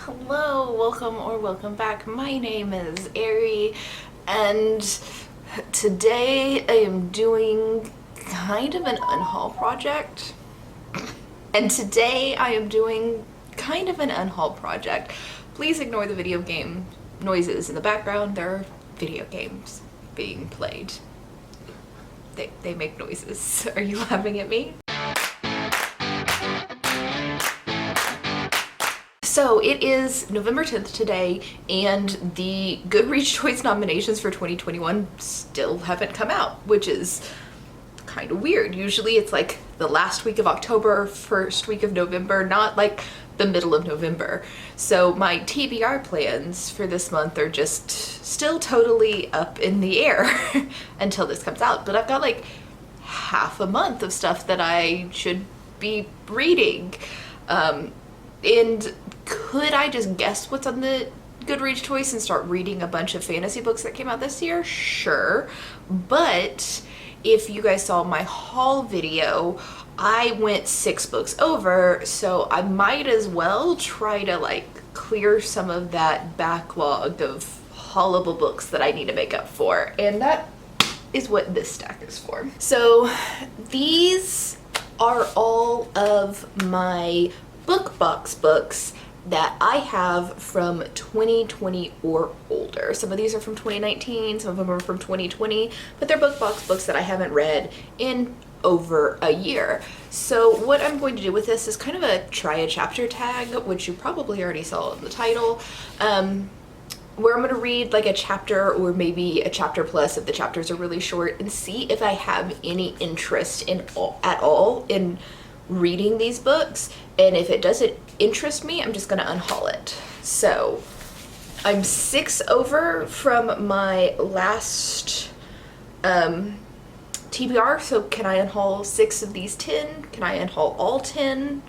Hello, welcome back. My name is Ari, and today I am doing kind of an Unhaul project. Please ignore the video game noises in the background. There are video games being played. They make noises. Are you laughing at me? So it is November 10th today, and the Goodreads Choice nominations for 2021 still haven't come out, which is kind of weird. Usually it's like the last week of October, first week of November, not like the middle of November. So my TBR plans for this month are just still totally up in the air until this comes out. But I've got like half a month of stuff that I should be reading. And could I just guess what's on the Goodreads Choice and start reading a bunch of fantasy books that came out this year? Sure. But if you guys saw my haul video, I went 6 books over, so I might as well try to like clear some of that backlog of haulable books that I need to make up for. And that is what this stack is for. So these are all of my book box books that I have from 2020 or older. Some of these are from 2019, some of them are from 2020, but they're book box books that I haven't read in over a year. So what I'm going to do with this is kind of a try a chapter tag, which you probably already saw in the title, where I'm going to read like a chapter or maybe a chapter plus if the chapters are really short, and see if I have any interest at all in reading these books. And if it doesn't interest me, I'm just gonna unhaul it. So I'm 6 over from my last TBR, so can I unhaul 6 of these 10? Can I unhaul all 10?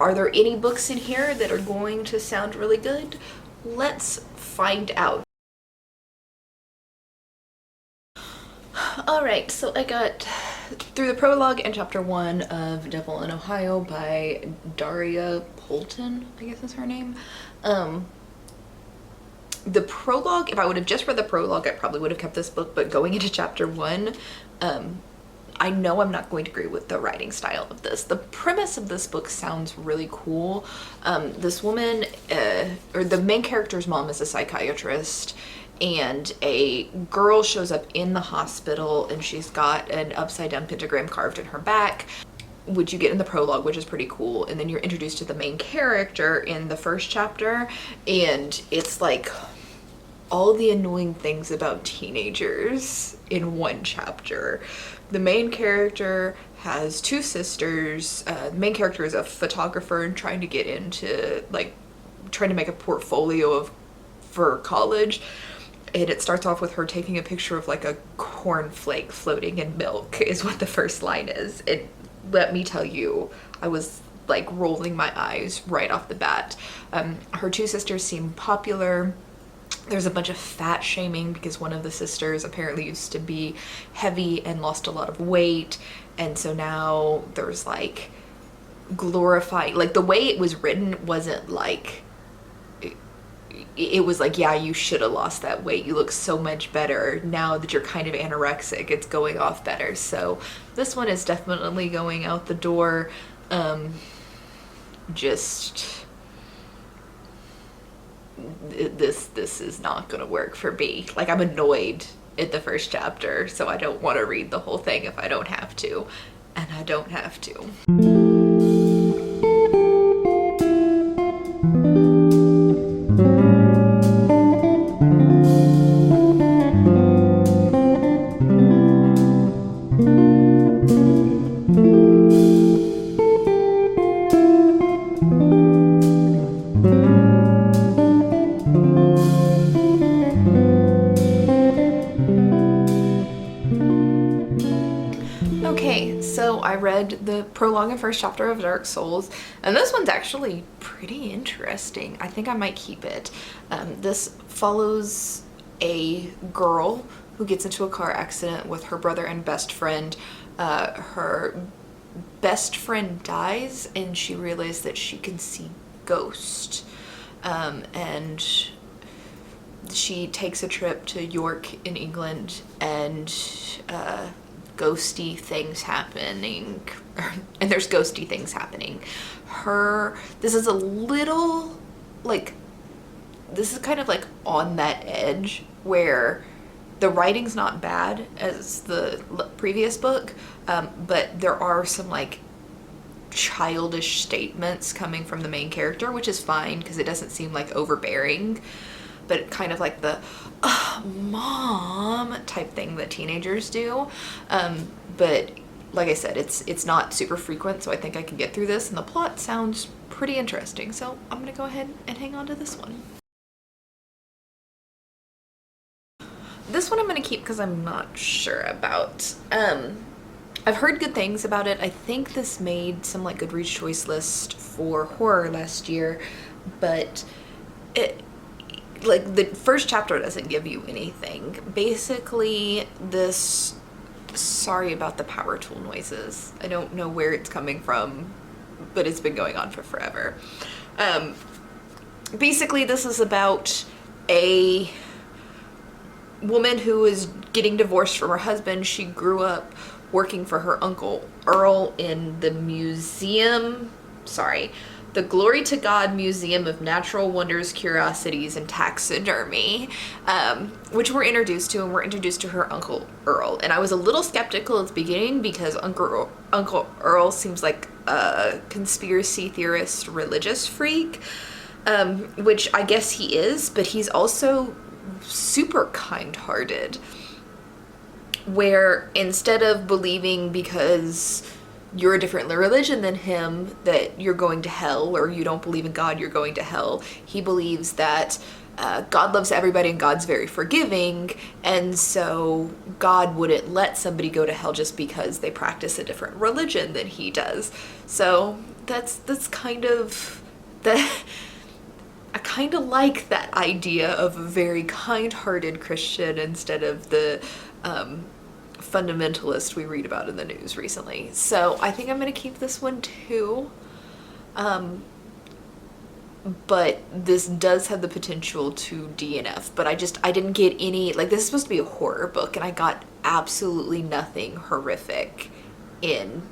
Are there any books in here that are going to sound really good? Let's find out. Alright, so I got through the prologue and chapter 1 of Devil in Ohio by Daria Polton, I guess is her name. The prologue, if I would have just read the prologue, I probably would have kept this book, but going into chapter 1, I know I'm not going to agree with the writing style of this. The premise of this book sounds really cool. This woman, or the main character's mom, is a psychiatrist, and a girl shows up in the hospital and she's got an upside down pentagram carved in her back, which you get in the prologue, which is pretty cool. And then you're introduced to the main character in the first chapter, and it's like all the annoying things about teenagers in one chapter. The main character has 2 sisters. The main character is a photographer and trying to get into trying to make a portfolio for college. And it starts off with her taking a picture of like a cornflake floating in milk is what the first line is. And let me tell you, I was like rolling my eyes right off the bat. Her 2 sisters seem popular. There's a bunch of fat shaming because one of the sisters apparently used to be heavy and lost a lot of weight. And so now there's like glorifying, like the way it was written wasn't like, it was like, yeah, you should have lost that weight. You look so much better now that you're kind of anorexic. It's going off better. So this one is definitely going out the door. This is not gonna work for me. Like, I'm annoyed at the first chapter, so I don't want to read the whole thing if I don't have to, and I don't have to. So I read the prologue and first chapter of Dark Souls, and this one's actually pretty interesting. I think I might keep it. This follows a girl who gets into a car accident with her brother and best friend. Her best friend dies, and she realized that she can see ghosts. and she takes a trip to York in England, and ghosty things happening, and there's ghosty things happening. This is a little, like, this is kind of like on that edge where the writing's not bad as the previous book, but there are some like childish statements coming from the main character, which is fine because it doesn't seem like overbearing, but kind of like the mom type thing that teenagers do. But like I said, it's not super frequent, so I think I can get through this, and the plot sounds pretty interesting, so I'm gonna go ahead and hang on to this one. This one I'm gonna keep because I'm not sure about. I've heard good things about it. I think this made some like Goodreads choice list for horror last year, but like the first chapter doesn't give you anything. Basically, this, sorry about the power tool noises. I don't know where it's coming from, but it's been going on for forever. Basically, this is about a woman who is getting divorced from her husband. She grew up working for her uncle Earl in the the Glory to God Museum of Natural Wonders, Curiosities, and Taxidermy, which we're introduced to, and we're introduced to her Uncle Earl. And I was a little skeptical at the beginning because Uncle Earl seems like a conspiracy theorist, religious freak, which I guess he is, but he's also super kind-hearted, where instead of believing because you're a different religion than him that you're going to hell, or you don't believe in God, you're going to hell, he believes that God loves everybody and God's very forgiving, and so God wouldn't let somebody go to hell just because they practice a different religion than he does. So that's kind of I kind of like that idea of a very kind-hearted Christian instead of the fundamentalist we read about in the news recently. So I think I'm going to keep this one too. But this does have the potential to DNF, but I didn't get any, like, this is supposed to be a horror book, and I got absolutely nothing horrific in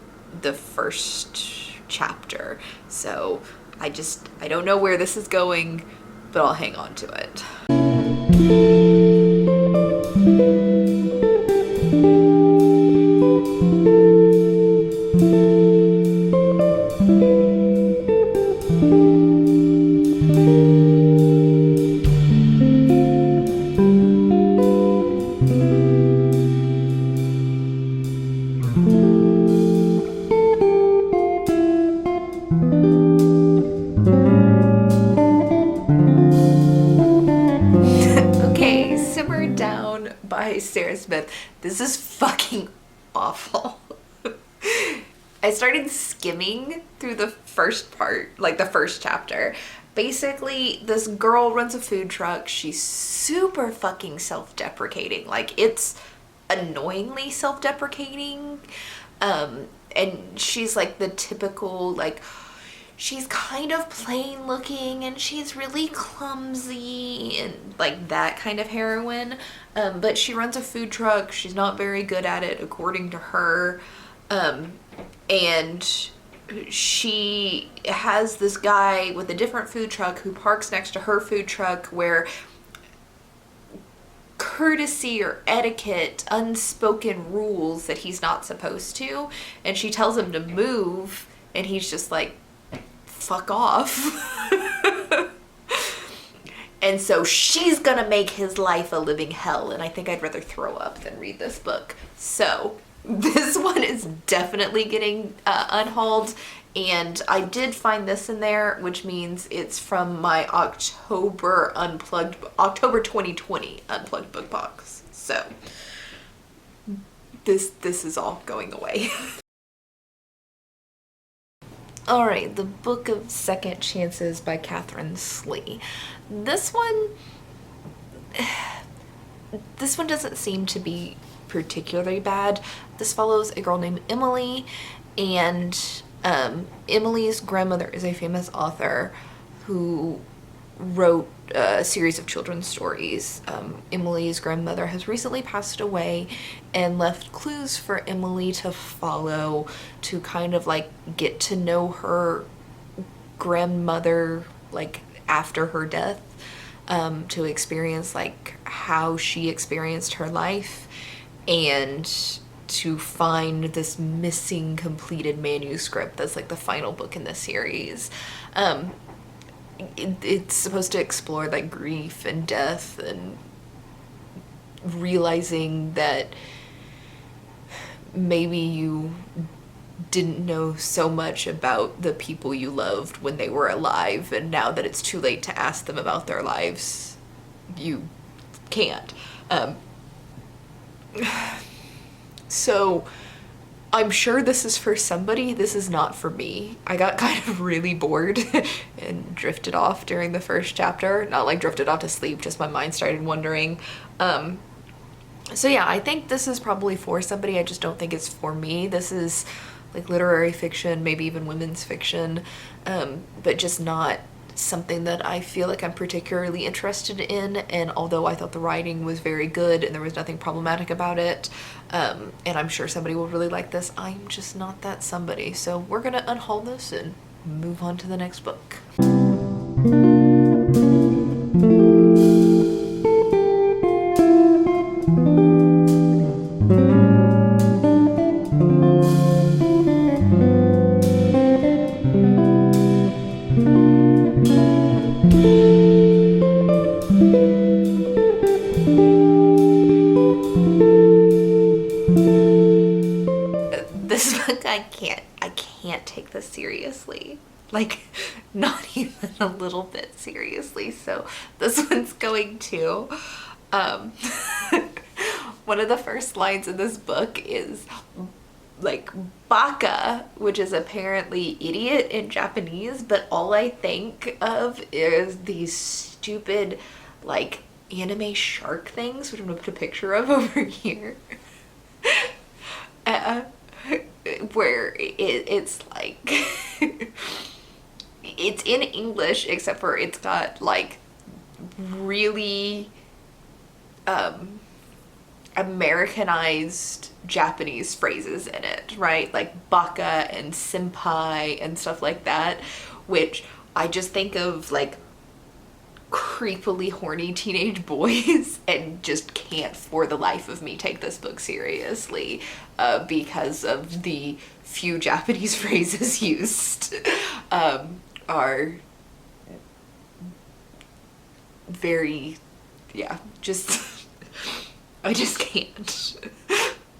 the first chapter. So I don't know where this is going, but I'll hang on to it. Sarah Smith. This is fucking awful. I started skimming through the first part, like the first chapter. Basically, this girl runs a food truck. She's super fucking self-deprecating. Like, it's annoyingly self-deprecating. And she's like the typical, like, she's kind of plain looking and she's really clumsy and like that kind of heroine. But she runs a food truck. She's not very good at it, according to her. And she has this guy with a different food truck who parks next to her food truck, where courtesy or etiquette, unspoken rules that he's not supposed to. And she tells him to move, and he's just like, fuck off. And so she's gonna make his life a living hell, and I think I'd rather throw up than read this book. So this one is definitely getting unhauled, and I did find this in there, which means it's from my October 2020 unplugged book box. So this is all going away. Alright, The Book of Second Chances by Katherine Slee. This one doesn't seem to be particularly bad. This follows a girl named Emily, and Emily's grandmother is a famous author who wrote a series of children's stories. Emily's grandmother has recently passed away and left clues for Emily to follow to kind of like get to know her grandmother like after her death, to experience like how she experienced her life, and to find this missing completed manuscript that's like the final book in the series. It's supposed to explore like grief and death and realizing that maybe you didn't know so much about the people you loved when they were alive, and now that it's too late to ask them about their lives, you can't. So I'm sure this is for somebody. This is not for me. I got kind of really bored and drifted off during the first chapter. Not like drifted off to sleep, just my mind started wandering. So yeah, I think this is probably for somebody. I just don't think it's for me. This is like literary fiction, maybe even women's fiction, but just not something that I feel like I'm particularly interested in. And although I thought the writing was very good and there was nothing problematic about it, and I'm sure somebody will really like this, I'm just not that somebody. So we're gonna unhaul this and move on to the next book. This book, I can't take this seriously. Like, not even a little bit seriously. So this one's going to. One of the first lines in this book is like baka, which is apparently idiot in Japanese, but all I think of is these stupid like anime shark things, which I'm gonna put a picture of over here. Where it's like it's in English, except for it's got like really Americanized Japanese phrases in it, right? Like baka and senpai and stuff like that, which I just think of like creepily horny teenage boys and just can't for the life of me take this book seriously, because of the few Japanese phrases used are very, yeah, just I just can't.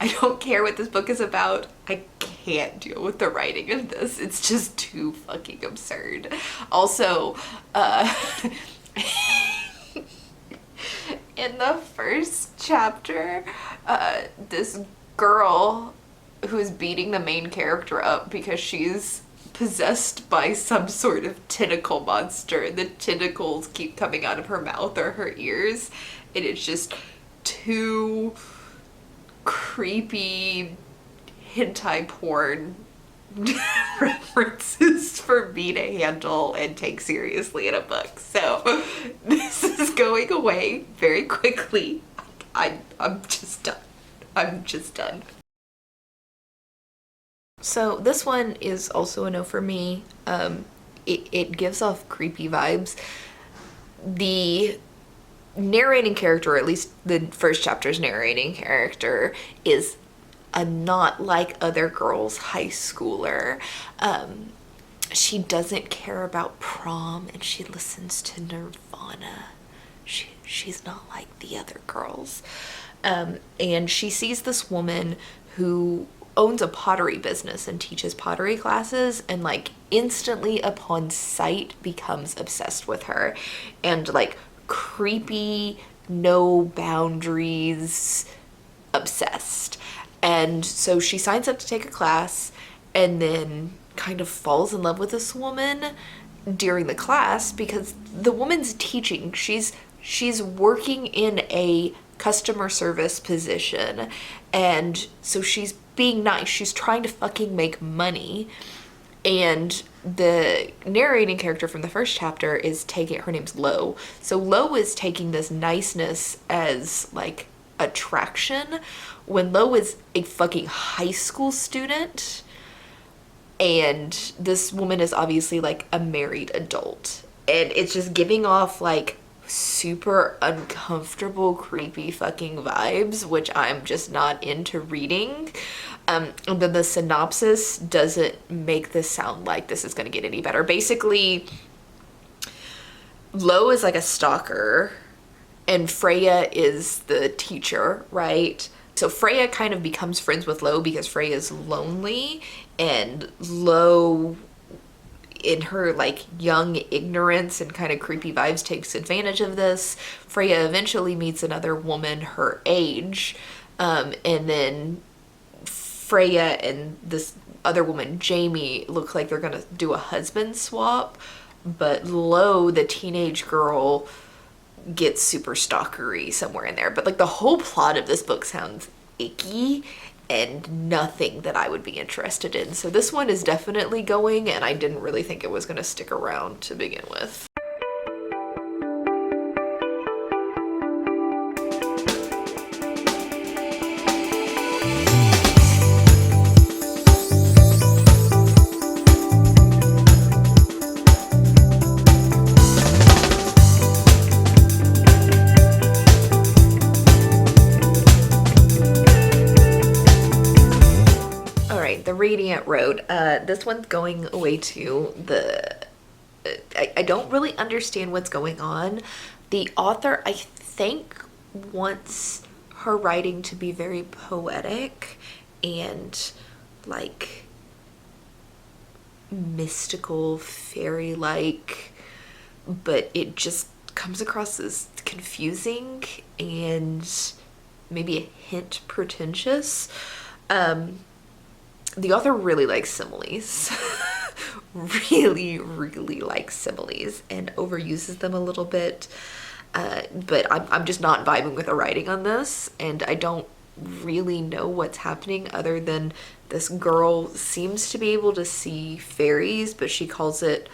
I don't care what this book is about. I can't deal with the writing of this. It's just too fucking absurd. Also, in the first chapter, this girl who's beating the main character up because she's possessed by some sort of tentacle monster, and the tentacles keep coming out of her mouth or her ears, and it's just too creepy hentai porn references for me to handle and take seriously in a book. So this is going away very quickly. I'm just done. I'm just done. So this one is also a no for me. It gives off creepy vibes. The narrating character, or at least the first chapter's narrating character, is a not like other girls high schooler. She doesn't care about prom and she listens to Nirvana. She's not like the other girls. And she sees this woman who owns a pottery business and teaches pottery classes, and like instantly upon sight becomes obsessed with her, and like creepy, no boundaries, obsessed. And so she signs up to take a class and then kind of falls in love with this woman during the class because the woman's teaching. She's working in a customer service position, and so she's being nice. She's trying to fucking make money, And the narrating character from the first chapter is taking, her name's Lo. So Lo is taking this niceness as like attraction when Lo is a fucking high school student. And this woman is obviously like a married adult. And it's just giving off like super uncomfortable, creepy fucking vibes, which I'm just not into reading. And then the synopsis doesn't make this sound like this is going to get any better. Basically, Lo is like a stalker, and Freya is the teacher, right? So Freya kind of becomes friends with Lo because Freya is lonely, and Lo, in her like young ignorance and kind of creepy vibes, takes advantage of this. Freya eventually meets another woman her age, and then Freya and this other woman, Jamie, look like they're gonna do a husband swap, but Lo, the teenage girl, gets super stalkery somewhere in there. But like the whole plot of this book sounds icky and nothing that I would be interested in. So this one is definitely going, and I didn't really think it was gonna stick around to begin with. The Radiant Road. This one's going away to the... I don't really understand what's going on. The author, I think, wants her writing to be very poetic and like mystical, fairy-like, but it just comes across as confusing and maybe a hint pretentious. The author really likes similes. really likes similes and overuses them a little bit. But I'm just not vibing with the writing on this, and I don't really know what's happening other than this girl seems to be able to see fairies, but she calls it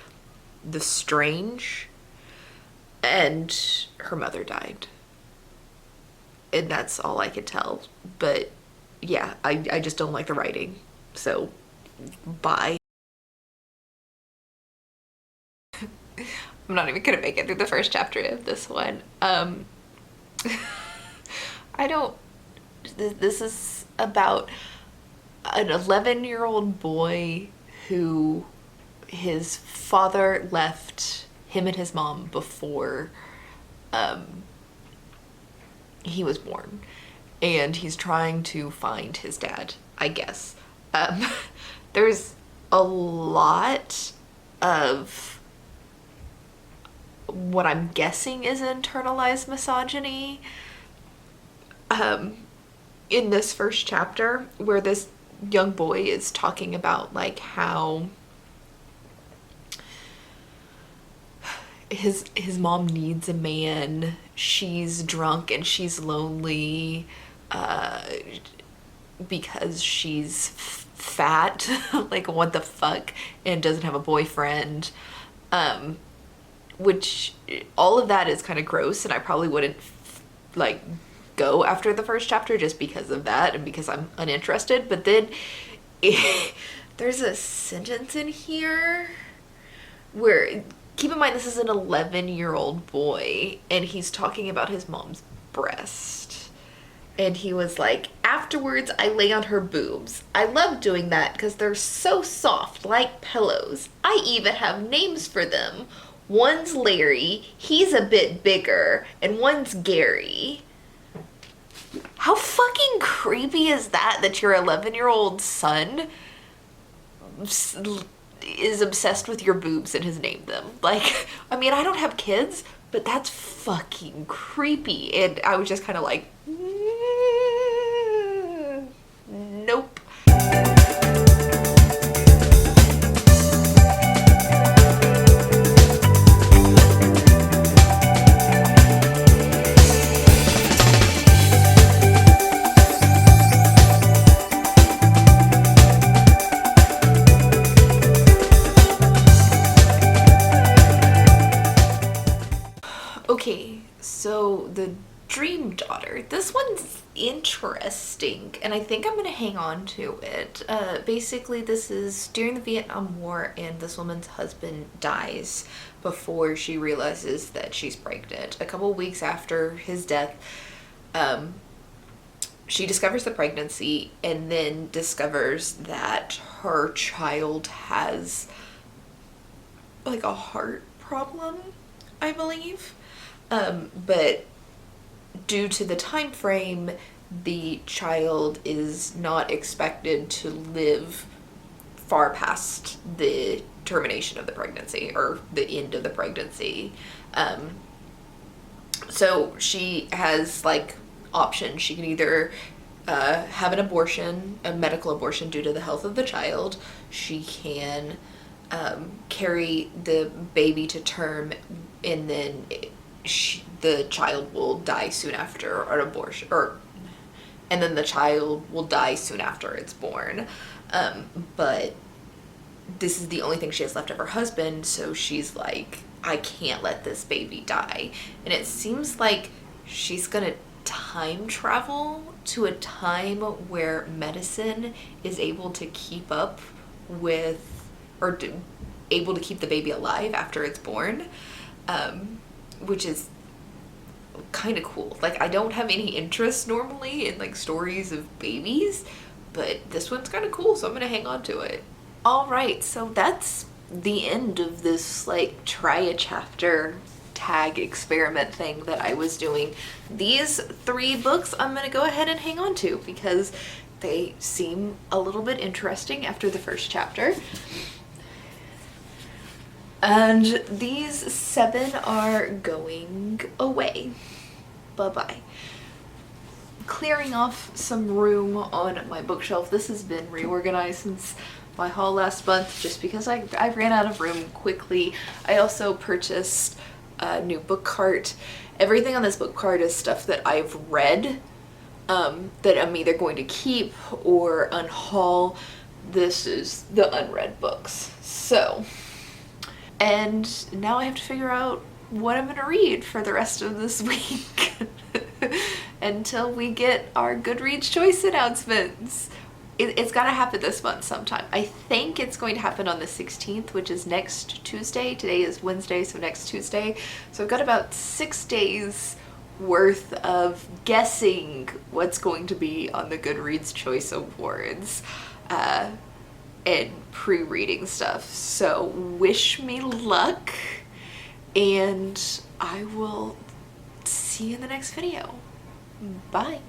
the strange, and her mother died. And that's all I could tell. But yeah, I just don't like the writing. So, bye. I'm not even gonna make it through the first chapter of this one. This is about an 11-year-old boy who his father left him and his mom before he was born. And he's trying to find his dad, I guess. There's a lot of what I'm guessing is internalized misogyny in this first chapter, where this young boy is talking about like how his mom needs a man, she's drunk and she's lonely because she's fat, like what the fuck, and doesn't have a boyfriend, which all of that is kind of gross, and I probably wouldn't like go after the first chapter just because of that and because I'm uninterested. But then there's a sentence in here where, keep in mind this is an 11-year-old boy and he's talking about his mom's breast, and he was like, afterwards I lay on her boobs. I love doing that because they're so soft, like pillows. I even have names for them. One's Larry, he's a bit bigger, and one's Gary. How fucking creepy is that your 11-year-old son is obsessed with your boobs and has named them? Like, I mean, I don't have kids, but that's fucking creepy. And I was just kind of like, nope. Okay, so the Dream Daughter. This one's interesting, and I think I'm gonna hang on to it. Basically, this is during the Vietnam War, and this woman's husband dies before she realizes that she's pregnant. A couple weeks after his death, she discovers the pregnancy and then discovers that her child has like a heart problem, I believe. But due to the time frame, the child is not expected to live far past the termination of the pregnancy or the end of the pregnancy. So she has like options. She can either have an abortion, a medical abortion due to the health of the child. She can carry the baby to term, and then the child will die soon after an abortion, and then the child will die soon after it's born. But this is the only thing she has left of her husband, so she's like, I can't let this baby die. And it seems like she's gonna time travel to a time where medicine is able to keep up with, or able to keep the baby alive after it's born, which is kind of cool. Like, I don't have any interest normally in like stories of babies, but this one's kind of cool, so I'm gonna hang on to it. All right, so that's the end of this like try a chapter tag experiment thing that I was doing. These 3 books I'm gonna go ahead and hang on to because they seem a little bit interesting after the first chapter. And these 7 are going away. Bye-bye. Clearing off some room on my bookshelf. This has been reorganized since my haul last month just because I ran out of room quickly. I also purchased a new book cart. Everything on this book cart is stuff that I've read that I'm either going to keep or unhaul. This is the unread books. So, and now I have to figure out what I'm gonna read for the rest of this week until we get our Goodreads choice announcements. It's gotta happen this month sometime. I think it's going to happen on the 16th, which is next Tuesday. Today is Wednesday, so next Tuesday. So I've got about 6 days worth of guessing what's going to be on the Goodreads Choice Awards and pre-reading stuff. So wish me luck, and I will see you in the next video. Bye.